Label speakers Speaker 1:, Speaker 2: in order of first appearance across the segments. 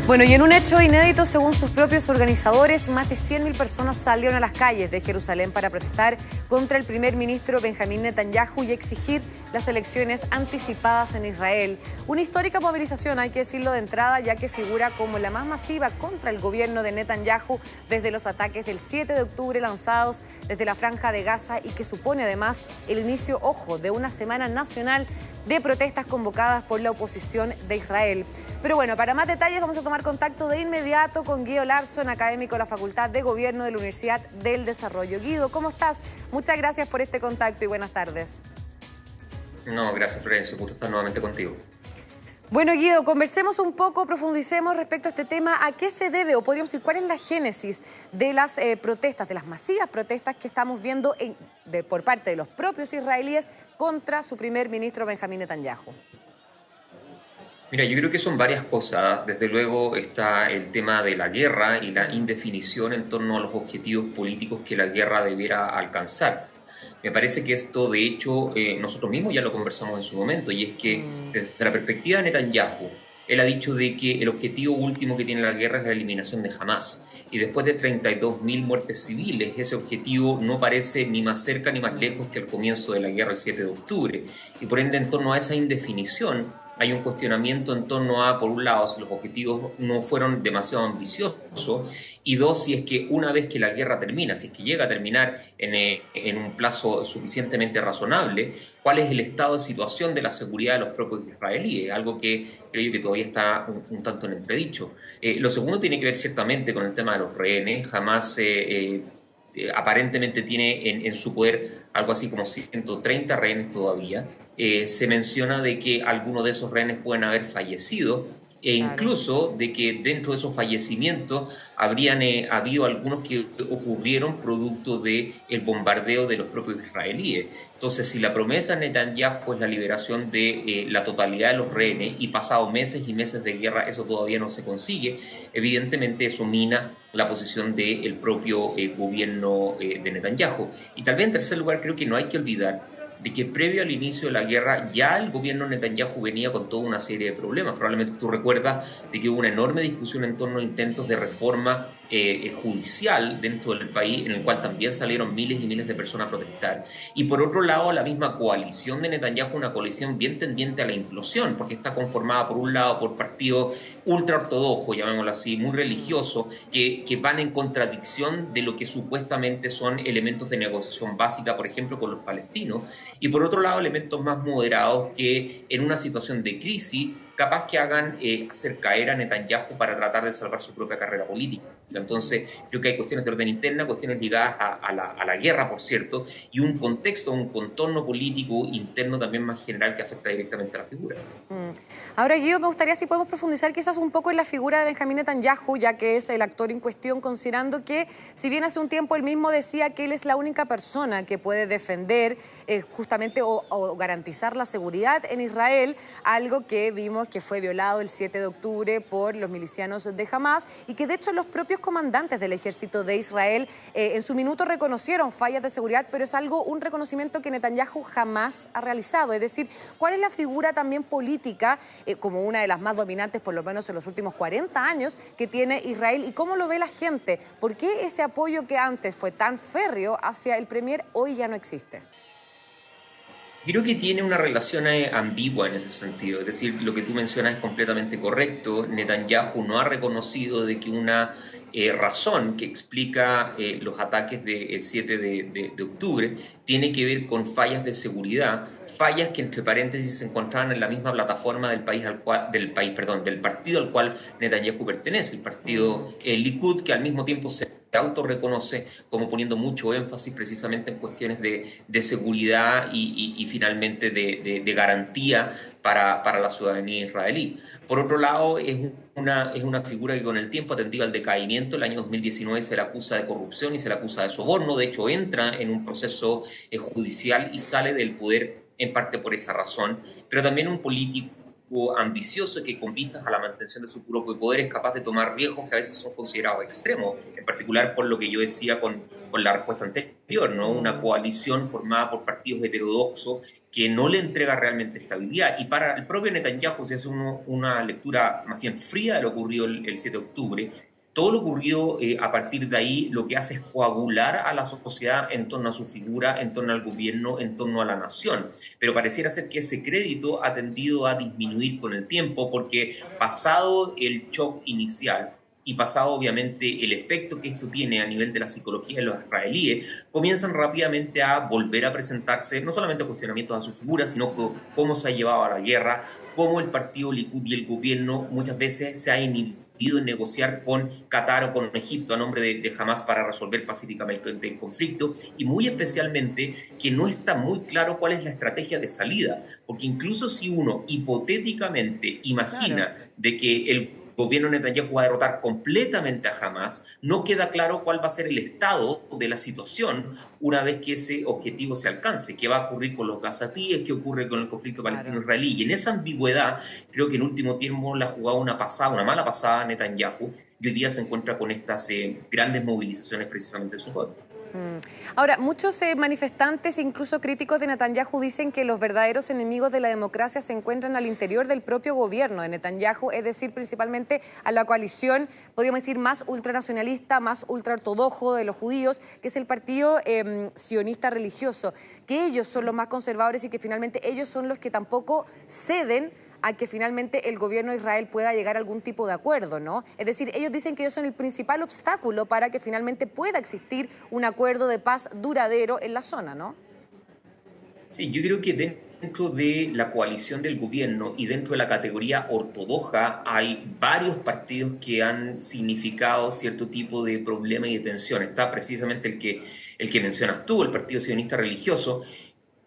Speaker 1: Bueno, y en un hecho inédito, según sus propios organizadores, más de 100.000 personas salieron a las calles de Jerusalén para protestar contra el primer ministro Benjamín Netanyahu y exigir las elecciones anticipadas en Israel. Una histórica movilización, hay que decirlo de entrada, ya que figura como la más masiva contra el gobierno de Netanyahu desde los ataques del 7 de octubre lanzados desde la Franja de Gaza y que supone además el inicio, ojo, de una semana nacional de protestas convocadas por la oposición de Israel. Pero bueno, para más detalles vamos a tomar contacto de inmediato con Guido Larsson, académico de la Facultad de Gobierno de la Universidad del Desarrollo. Guido, ¿cómo estás? Muchas gracias por este contacto y buenas tardes.
Speaker 2: No, gracias Florencio, gusto estar nuevamente contigo.
Speaker 1: Bueno, Guido, conversemos un poco, profundicemos respecto a este tema. ¿A qué se debe, o podríamos decir, cuál es la génesis de las protestas, de las masivas protestas que estamos viendo por parte de los propios israelíes contra su primer ministro Benjamín Netanyahu?
Speaker 2: Mira, yo creo que son varias cosas. Desde luego está el tema de la guerra y la indefinición en torno a los objetivos políticos que la guerra debiera alcanzar. Me parece que esto, de hecho, nosotros mismos ya lo conversamos en su momento, y es que desde la perspectiva de Netanyahu, él ha dicho de que el objetivo último que tiene la guerra es la eliminación de Hamás. Y después de 32.000 muertes civiles, ese objetivo no parece ni más cerca ni más lejos que el comienzo de la guerra el 7 de octubre. Y por ende, en torno a esa indefinición, hay un cuestionamiento en torno a, por un lado, si los objetivos no fueron demasiado ambiciosos, y dos, si es que una vez que la guerra termina, si es que llega a terminar en un plazo suficientemente razonable, cuál es el estado de situación de la seguridad de los propios israelíes, algo que creo yo que todavía está un tanto en entredicho. Lo segundo tiene que ver ciertamente con el tema de los rehenes. Jamás aparentemente tiene en su poder algo así como 130 rehenes todavía. Se menciona de que algunos de esos rehenes pueden haber fallecido, e incluso de que dentro de esos fallecimientos habrían habido algunos que ocurrieron producto del bombardeo de los propios israelíes. Entonces, si la promesa de Netanyahu es la liberación de la totalidad de los rehenes y pasados meses y meses de guerra eso todavía no se consigue, evidentemente eso mina la posición del propio gobierno de Netanyahu. Y tal vez en tercer lugar, creo que no hay que olvidar de que previo al inicio de la guerra ya el gobierno Netanyahu venía con toda una serie de problemas. Probablemente tú recuerdas de que hubo una enorme discusión en torno a intentos de reforma judicial dentro del país, en el cual también salieron miles y miles de personas a protestar. Y por otro lado, la misma coalición de Netanyahu, una coalición bien tendiente a la implosión, porque está conformada por un lado por partidos ultraortodoxos, llamémoslo así, muy religiosos, que van en contradicción de lo que supuestamente son elementos de negociación básica, por ejemplo, con los palestinos, y por otro lado elementos más moderados que en una situación de crisis capaz que hagan hacer caer a Netanyahu para tratar de salvar su propia carrera política. Entonces, creo que hay cuestiones de orden interna, cuestiones ligadas a la guerra, por cierto, y un contexto, un contorno político interno también más general que afecta directamente a la figura.
Speaker 1: Ahora, Guido, me gustaría si podemos profundizar quizás un poco en la figura de Benjamín Netanyahu, ya que es el actor en cuestión, considerando que, si bien hace un tiempo él mismo decía que él es la única persona que puede defender justamente o garantizar la seguridad en Israel, algo que vimos que fue violado el 7 de octubre por los milicianos de Hamás y que de hecho los propios comandantes del ejército de Israel en su minuto reconocieron fallas de seguridad, pero es un reconocimiento que Netanyahu jamás ha realizado. Es decir, ¿cuál es la figura también política, como una de las más dominantes, por lo menos en los últimos 40 años, que tiene Israel y cómo lo ve la gente? ¿Por qué ese apoyo que antes fue tan férreo hacia el premier hoy ya no existe?
Speaker 2: Creo que tiene una relación ambigua en ese sentido, es decir, lo que tú mencionas es completamente correcto. Netanyahu no ha reconocido de que una razón que explica los ataques del 7 de octubre tiene que ver con fallas de seguridad, fallas que entre paréntesis se encontraban en la misma plataforma del partido al cual Netanyahu pertenece, el partido Likud, que al mismo tiempo se autorreconoce como poniendo mucho énfasis precisamente en cuestiones de seguridad y finalmente de garantía para la ciudadanía israelí. Por otro lado, es una figura que con el tiempo ha tendido al decaimiento. El año 2019 se le acusa de corrupción y se le acusa de soborno. De hecho, entra en un proceso judicial y sale del poder en parte por esa razón, pero también un político político ambicioso que con vistas a la mantención de su propio poder es capaz de tomar riesgos que a veces son considerados extremos, en particular por lo que yo decía con la respuesta anterior, ¿no? Una coalición formada por partidos heterodoxos que no le entrega realmente estabilidad. Y para el propio Netanyahu, si hace una lectura más bien fría de lo ocurrido el 7 de octubre, todo lo ocurrido a partir de ahí lo que hace es coagular a la sociedad en torno a su figura, en torno al gobierno, en torno a la nación. Pero pareciera ser que ese crédito ha tendido a disminuir con el tiempo porque pasado el shock inicial y pasado obviamente el efecto que esto tiene a nivel de la psicología de los israelíes, comienzan rápidamente a volver a presentarse no solamente cuestionamientos a su figura, sino cómo se ha llevado a la guerra, cómo el partido Likud y el gobierno muchas veces se ha inhibido en negociar con Qatar o con Egipto a nombre de Hamas para resolver pacíficamente el conflicto, y muy especialmente que no está muy claro cuál es la estrategia de salida, porque incluso si uno hipotéticamente imagina de que el gobierno de Netanyahu va a derrotar completamente a Hamas, no queda claro cuál va a ser el estado de la situación una vez que ese objetivo se alcance, qué va a ocurrir con los gazatíes, qué ocurre con el conflicto palestino-israelí. Y en esa ambigüedad, creo que en último tiempo la ha jugado una mala pasada Netanyahu, y hoy día se encuentra con estas grandes movilizaciones precisamente de su pueblo.
Speaker 1: Ahora, muchos manifestantes, incluso críticos de Netanyahu, dicen que los verdaderos enemigos de la democracia se encuentran al interior del propio gobierno de Netanyahu, es decir, principalmente a la coalición, podríamos decir, más ultranacionalista, más ultraortodoxo de los judíos, que es el partido sionista religioso, que ellos son los más conservadores y que finalmente ellos son los que tampoco ceden a que finalmente el gobierno de Israel pueda llegar a algún tipo de acuerdo, ¿no? Es decir, ellos dicen que ellos son el principal obstáculo para que finalmente pueda existir un acuerdo de paz duradero en la zona, ¿no?
Speaker 2: Sí, yo creo que dentro de la coalición del gobierno y dentro de la categoría ortodoxa hay varios partidos que han significado cierto tipo de problema y de tensión. Está precisamente el que mencionas tú, el Partido Sionista Religioso,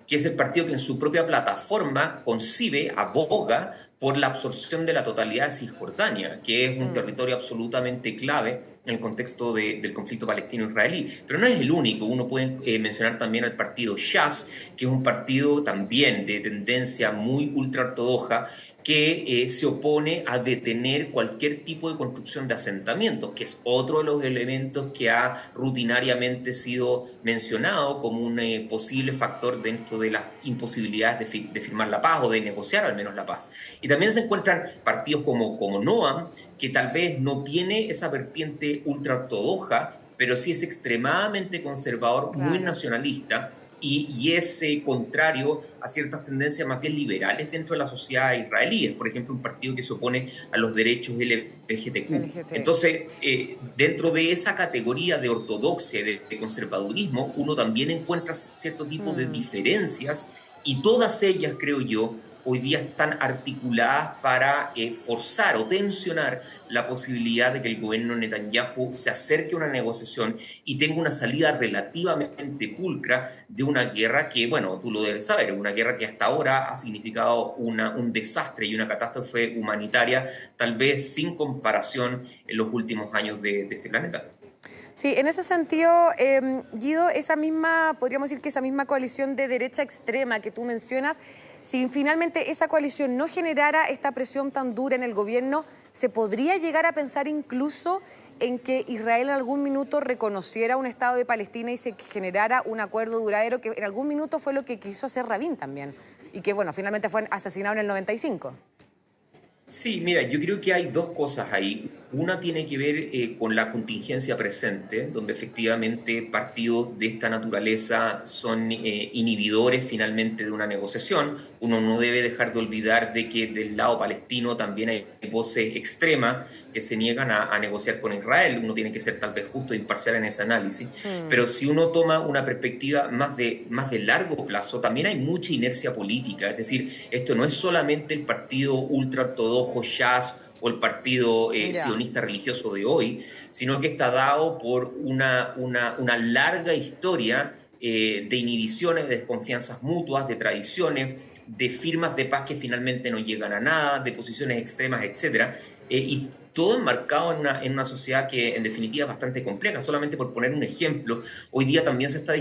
Speaker 2: que es el partido que en su propia plataforma concibe, aboga por la absorción de la totalidad de Cisjordania, que es un territorio absolutamente clave en el contexto del conflicto palestino-israelí. Pero no es el único, uno puede mencionar también al partido Shas, que es un partido también de tendencia muy ultraortodoxa, que se opone a detener cualquier tipo de construcción de asentamientos, que es otro de los elementos que ha rutinariamente sido mencionado como un posible factor dentro de las imposibilidades de firmar la paz o de negociar al menos la paz. Y también se encuentran partidos como Noam, que tal vez no tiene esa vertiente ultraortodoxa, pero sí es extremadamente conservador, muy nacionalista, y es contrario a ciertas tendencias más bien liberales dentro de la sociedad israelí. Es, por ejemplo, un partido que se opone a los derechos LGTQ. Entonces, dentro de esa categoría de ortodoxia, de conservadurismo, uno también encuentra cierto tipo de diferencias, y todas ellas, creo yo, hoy día están articuladas para forzar o tensionar la posibilidad de que el gobierno Netanyahu se acerque a una negociación y tenga una salida relativamente pulcra de una guerra que, bueno, tú lo debes saber, una guerra que hasta ahora ha significado un desastre y una catástrofe humanitaria tal vez sin comparación en los últimos años de este planeta.
Speaker 1: Sí, en ese sentido, Guido, podríamos decir que esa misma coalición de derecha extrema que tú mencionas, si finalmente esa coalición no generara esta presión tan dura en el gobierno, ¿se podría llegar a pensar incluso en que Israel en algún minuto reconociera un Estado de Palestina y se generara un acuerdo duradero, que en algún minuto fue lo que quiso hacer Rabin también, y que, bueno, finalmente fue asesinado en el 95?
Speaker 2: Sí, mira, yo creo que hay dos cosas ahí. Una tiene que ver con la contingencia presente, donde efectivamente partidos de esta naturaleza son inhibidores finalmente de una negociación. Uno no debe dejar de olvidar de que del lado palestino también hay voces extremas que se niegan a negociar con Israel. Uno tiene que ser tal vez justo e imparcial en ese análisis. Pero si uno toma una perspectiva más de largo plazo, también hay mucha inercia política. Es decir, esto no es solamente el partido ultraortodoxo Shas o el partido sionista religioso de hoy, sino que está dado por una larga historia de inhibiciones, de desconfianzas mutuas, de tradiciones, de firmas de paz que finalmente no llegan a nada, de posiciones extremas, etc. Y todo enmarcado en una sociedad que en definitiva es bastante compleja. Solamente por poner un ejemplo, hoy día también se está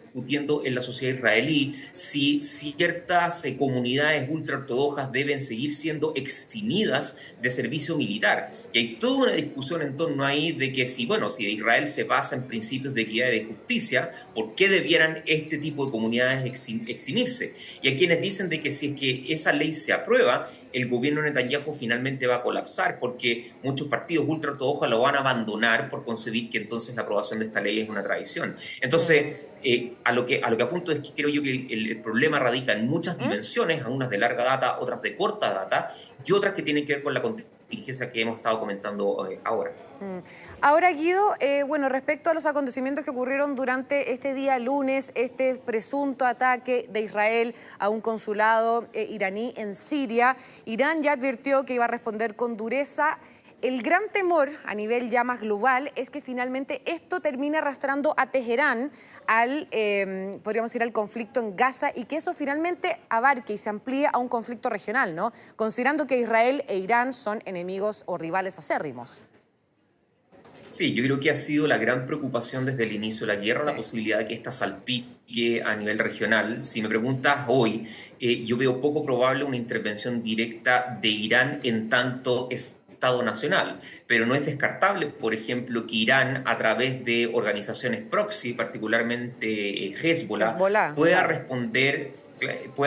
Speaker 2: discutiendo en la sociedad israelí si ciertas comunidades ultraortodoxas deben seguir siendo eximidas de servicio militar. Y hay toda una discusión en torno ahí de que si Israel se basa en principios de equidad y de justicia, ¿por qué debieran este tipo de comunidades eximirse? Y hay quienes dicen de que si es que esa ley se aprueba, el gobierno de Netanyahu finalmente va a colapsar porque muchos partidos ultraortodoxos lo van a abandonar por concebir que entonces la aprobación de esta ley es una traición. Entonces, a lo que apunto es que creo yo que el problema radica en muchas dimensiones, algunas de larga data, otras de corta data, y otras que tienen que ver con la contingencia que hemos estado comentando ahora.
Speaker 1: Ahora, Guido, respecto a los acontecimientos que ocurrieron durante este día lunes, este presunto ataque de Israel a un consulado iraní en Siria, Irán ya advirtió que iba a responder con dureza. El gran temor a nivel ya más global es que finalmente esto termine arrastrando a Teherán podríamos decir, al conflicto en Gaza y que eso finalmente abarque y se amplíe a un conflicto regional, ¿no? Considerando que Israel e Irán son enemigos o rivales acérrimos.
Speaker 2: Sí, yo creo que ha sido la gran preocupación desde el inicio de la guerra,
Speaker 1: Sí.
Speaker 2: la posibilidad de que esta salpique a nivel regional. Si me preguntas hoy, yo veo poco probable una intervención directa de Irán en tanto Estado nacional, pero no es descartable, por ejemplo, que Irán, a través de organizaciones proxy, particularmente Hezbollah, pueda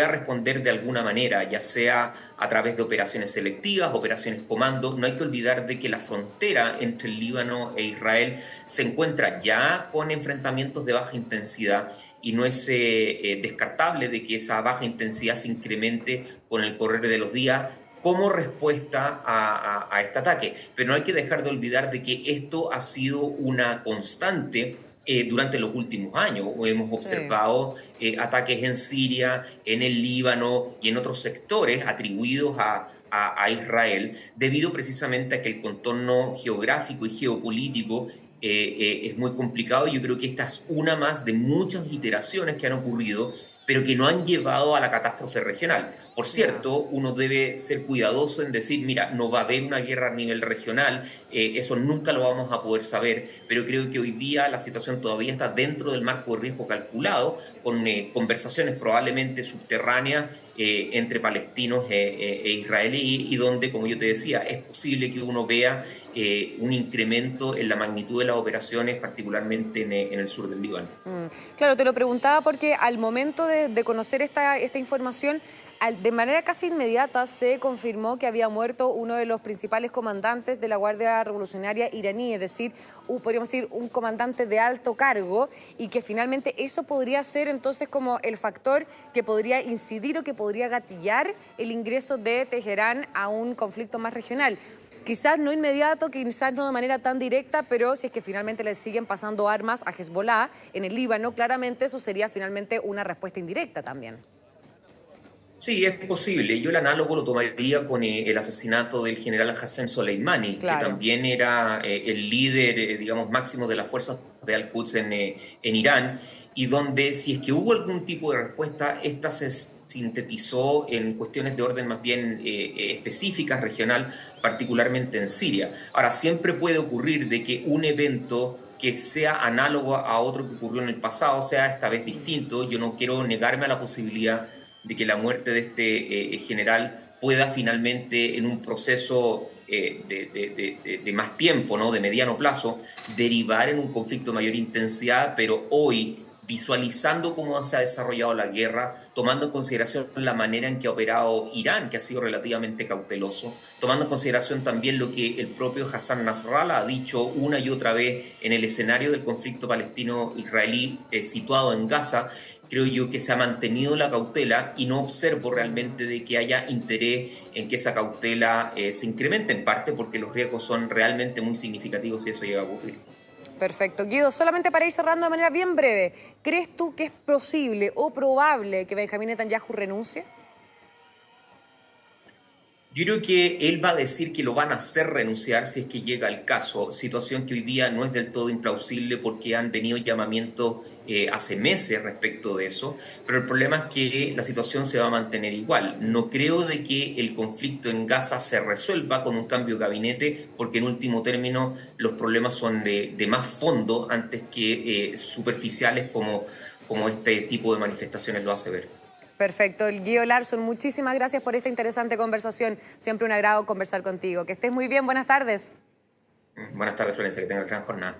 Speaker 2: responder de alguna manera, ya sea a través de operaciones selectivas, operaciones comando. No hay que olvidar de que la frontera entre el Líbano e Israel se encuentra ya con enfrentamientos de baja intensidad y no es descartable de que esa baja intensidad se incremente con el correr de los días como respuesta a este ataque. Pero no hay que dejar de olvidar de que esto ha sido una constante durante los últimos años. Hemos observado ataques en Siria, en el Líbano y en otros sectores atribuidos a Israel, debido precisamente a que el contorno geográfico y geopolítico es muy complicado. Yo creo que esta es una más de muchas iteraciones que han ocurrido, pero que no han llevado a la catástrofe regional. Por cierto, uno debe ser cuidadoso en decir, mira, no va a haber una guerra a nivel regional, eso nunca lo vamos a poder saber, pero creo que hoy día la situación todavía está dentro del marco de riesgo calculado, con conversaciones probablemente subterráneas entre palestinos e israelíes, y donde, como yo te decía, es posible que uno vea un incremento en la magnitud de las operaciones, particularmente en el sur del Líbano.
Speaker 1: Claro, te lo preguntaba porque al momento de conocer esta información, de manera casi inmediata se confirmó que había muerto uno de los principales comandantes de la Guardia Revolucionaria iraní, es decir, podríamos decir un comandante de alto cargo, y que finalmente eso podría ser entonces como el factor que podría incidir o que podría gatillar el ingreso de Teherán a un conflicto más regional. Quizás no inmediato, quizás no de manera tan directa, pero si es que finalmente le siguen pasando armas a Hezbollah en el Líbano, claramente eso sería finalmente una respuesta indirecta también.
Speaker 2: Sí, es posible. Yo el análogo lo tomaría con el asesinato del general Hassan Soleimani, que también era el líder, digamos, máximo de las fuerzas de Al-Quds en Irán, y donde si es que hubo algún tipo de respuesta, esta se sintetizó en cuestiones de orden más bien específicas, regional, particularmente en Siria. Ahora, siempre puede ocurrir de que un evento que sea análogo a otro que ocurrió en el pasado sea esta vez distinto. Yo no quiero negarme a la posibilidad de que la muerte de este general pueda finalmente, en un proceso de más tiempo, ¿no?, de mediano plazo, derivar en un conflicto de mayor intensidad, pero hoy, visualizando cómo se ha desarrollado la guerra, tomando en consideración la manera en que ha operado Irán, que ha sido relativamente cauteloso, tomando en consideración también lo que el propio Hassan Nasrallah ha dicho una y otra vez en el escenario del conflicto palestino-israelí situado en Gaza, creo yo que se ha mantenido la cautela y no observo realmente de que haya interés en que esa cautela se incremente, en parte porque los riesgos son realmente muy significativos si eso llega a ocurrir.
Speaker 1: Perfecto. Guido, solamente para ir cerrando de manera bien breve, ¿crees tú que es posible o probable que Benjamín Netanyahu renuncie?
Speaker 2: Yo creo que él va a decir que lo van a hacer renunciar si es que llega el caso, situación que hoy día no es del todo implausible porque han venido llamamientos hace meses respecto de eso, pero el problema es que la situación se va a mantener igual. No creo de que el conflicto en Gaza se resuelva con un cambio de gabinete, porque en último término los problemas son de más fondo antes que superficiales como como este tipo de manifestaciones lo hace ver.
Speaker 1: Perfecto. Guido Larsson, muchísimas gracias por esta interesante conversación. Siempre un agrado conversar contigo. Que estés muy bien. Buenas tardes.
Speaker 2: Buenas tardes, Florencia, que tengas gran jornada.